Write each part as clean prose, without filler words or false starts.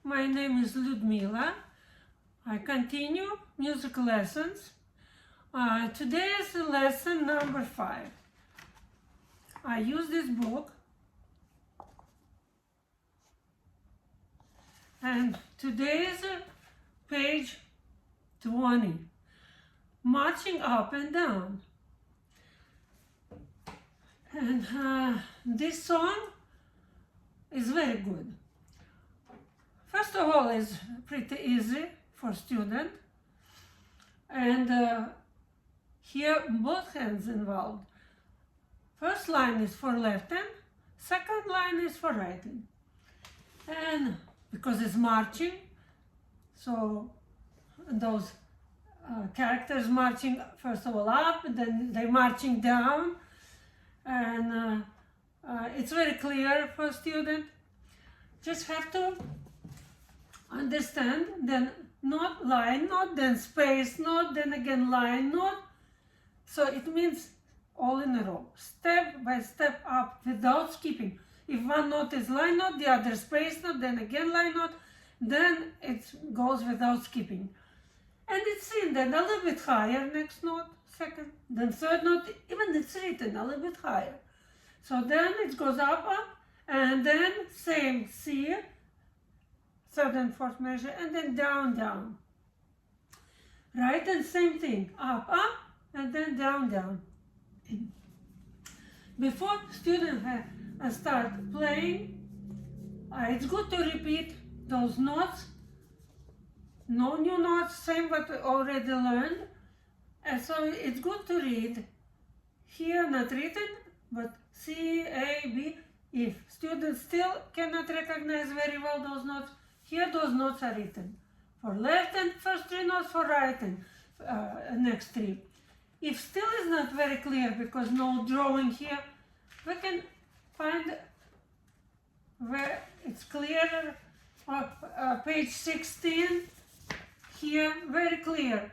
My name is Ludmila. I continue music lessons. Today is lesson number 5. I use this book, and today is page 20, marching up and down. And this song is very good. First of all, it's pretty easy for student, and here both hands involved. First line is for left hand, second line is for right hand. And because it's marching, so those characters marching first of all up, and then they're marching down, and it's very clear for student. Just have to understand, then note, line note, then space note, then again line note. So it means all in a row, step by step up without skipping. If one note is line note, the other space note, then again line note, then it goes without skipping. And it's seen then a little bit higher, next note, second, then third note, even it's written a little bit higher. So then it goes up, and then same C, third and fourth measure, and then down, down. Right, and same thing, up, and then down, down. Before students start playing, it's good to repeat those notes. No new notes, same what we already learned. And so it's good to read. Here not written, but C, A, B. If students still cannot recognize very well those notes, here those notes are written. For left hand, first 3 notes, for right hand, next 3. If still is not very clear because no drawing here, we can find where it's clearer. Page 16, here very clear.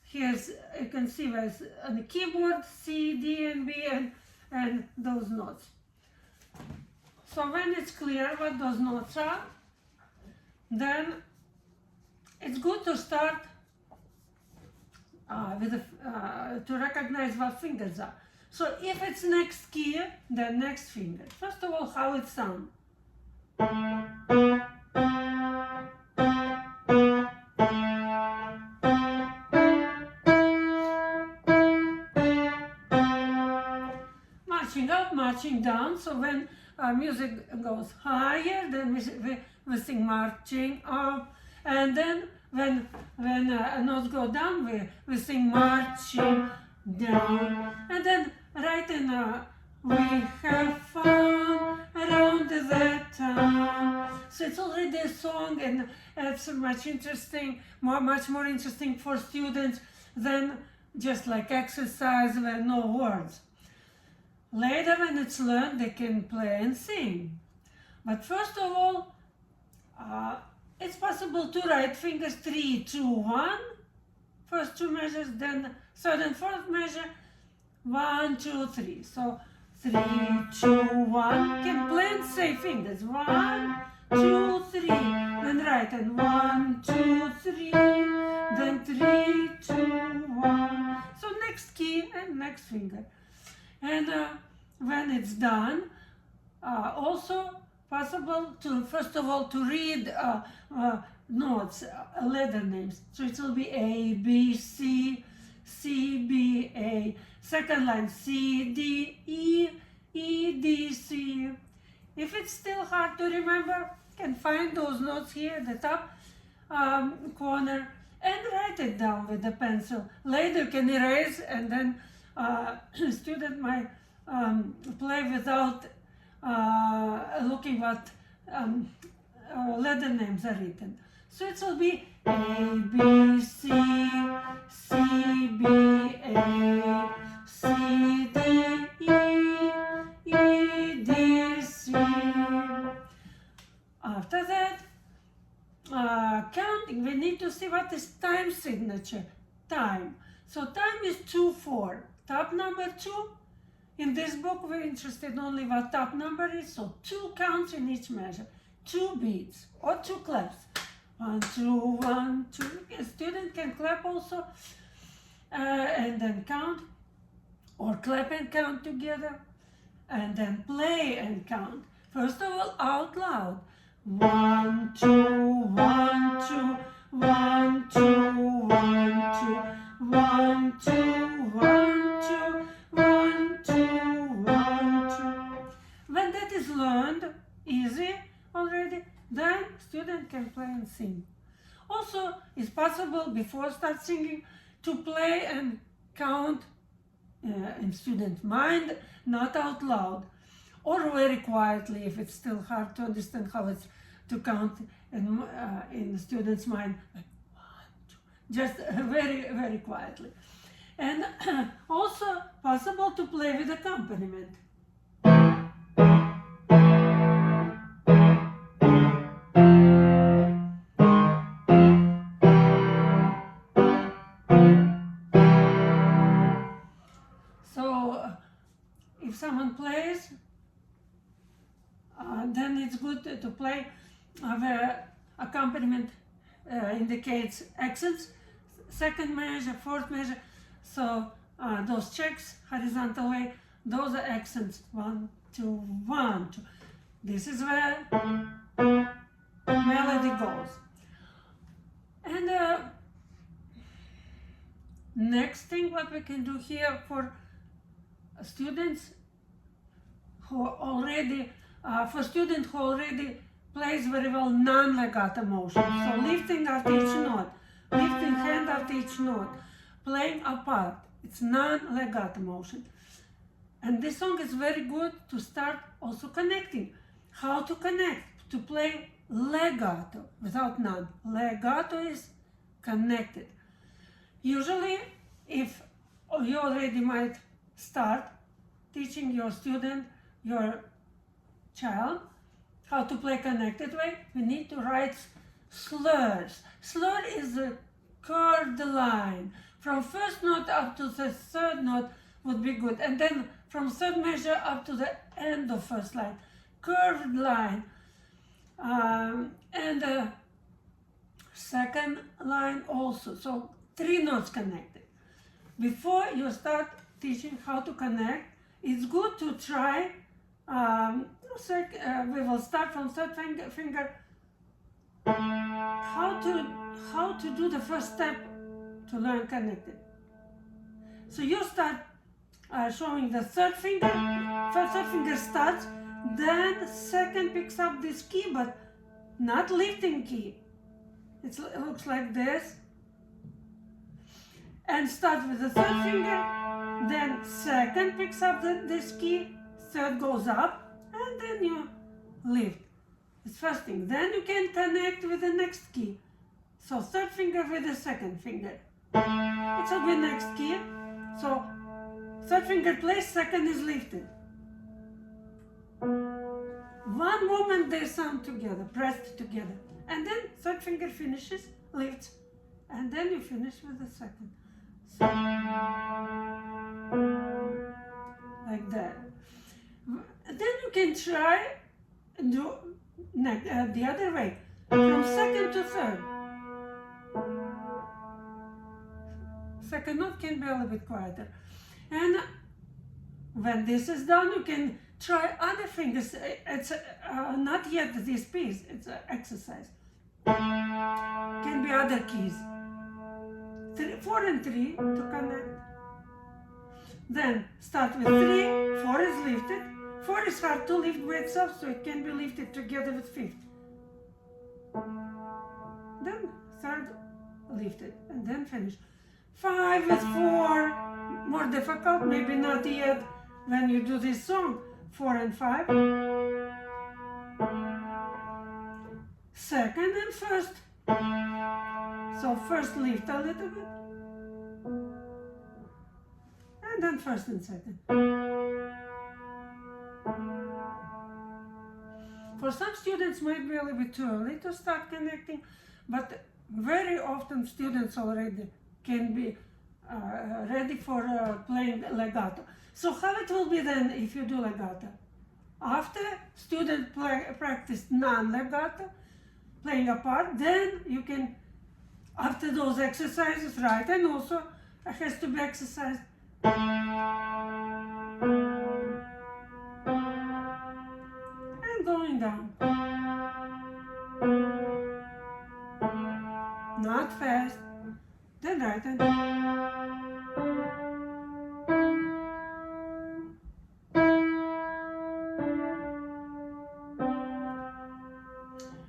Here's, you can see there's on the keyboard C, D, and B, and those notes. So when it's clear what those notes are, then it's good to start to recognize what fingers are. So if it's next key, then next finger. First of all, how it sounds. Marching up, marching down. So when music goes higher, then we sing marching up, and then when notes go down, we sing marching down, and then right in we have fun around the town. So it's already a song, and it's much more interesting for students than just like exercise where no words. Later when it's learned, they can play and sing. But first of all, it's possible to write fingers 3, 2, 1. First 2 measures, then third and fourth measure, 1, 2, 3. So 3, 2, 1. Can play and say fingers. 1, 2, 3. Then right, and 1, 2, 3. Then 3, 2, 1. So next key and next finger. And when it's done, also possible to, first of all, to read notes, letter names. So it will be A, B, C, C, B, A. Second line, C, D, E, E, D, C. If it's still hard to remember, you can find those notes here at the top corner and write it down with a pencil. Later you can erase, and then student might play without looking what letter names are written. So it will be A, B, C, C, B, A, C, D, E, E, D, C. After that, counting, we need to see what is time signature, time. So time is 2, 4. Top number 2. In this book, we're interested only what top number is, so 2 counts in each measure. 2 beats or 2 claps. 1, 2, 1, 2. A student can clap also and then count, or clap and count together, and then play and count. First of all, out loud. 1, 2, 1, 2, 1, 2, 1, 2, 1, 2, 1, 2, 1, 2, 1, 2. When that is learned easy already, then student can play and sing. Also, it's possible before start singing to play and count in student's mind, not out loud, or very quietly if it's still hard to understand how it's to count in the student's mind, like 1, 2, just very, very quietly. And also possible to play with accompaniment. So if someone plays, then it's good to play where accompaniment indicates accents, second measure, fourth measure. So those checks horizontal way, those are accents. 1, 2, 1, 2. This is where melody goes. And next thing what we can do here for students who already, for student who already plays very well non-legato motion. So lifting after each note, lifting hand after each note, playing apart. It's non-legato motion. And this song is very good to start also connecting. How to connect, to play legato without non. Legato is connected. Usually, if you already might start teaching your student, your child, how to play connected way, we need to write slurs. Slur is a curved line. From first note up to the third note would be good. And then from third measure up to the end of first line. Curved line. And second line also. So 3 notes connected. Before you start teaching how to connect, it's good to try. We will start from third finger. How to do the first step to learn connected. So you start showing the third finger. Third finger starts, then second picks up this key, but not lifting key. It looks like this. And start with the third finger, then second picks up this key, third goes up, and then you lift. It's first thing. Then you can connect with the next key. So third finger with the second finger. It will be next key. So third finger plays, second is lifted. One moment they sound together, pressed together. And then third finger finishes, lifts, and then you finish with the second. So, like that. Then you can try do the other way, from second to third. Second note can be a little bit quieter. And when this is done, you can try other fingers. It's not yet this piece, it's an exercise. Can be other keys. 4 and 3 to connect. Then start with 3, 4 is lifted. 4 is hard to lift by itself, so it can be lifted together with 5th. Then third lifted, and then finish. 5 with 4, more difficult, maybe not yet when you do this song. 4 and 5. Second and first. So first lift a little bit, and then first and second. For some students might be a little bit too early to start connecting, but very often students already can be ready for playing legato. So how it will be then if you do legato? After student practice non-legato, playing a part, then you can, after those exercises, right, and also it has to be exercised. And going down. Not fast. Then right and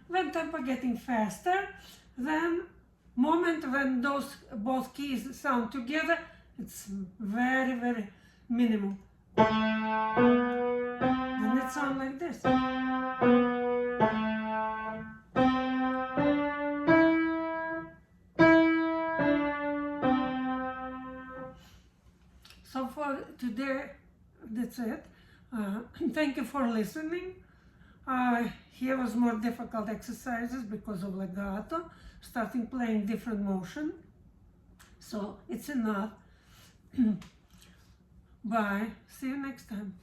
when tempo getting faster, then moment when those both keys sound together, it's very, very minimum. Then it sounds like this. So for today, that's it. Thank you for listening. Here was more difficult exercises because of legato, starting playing different motion. So it's enough. Bye. See you next time.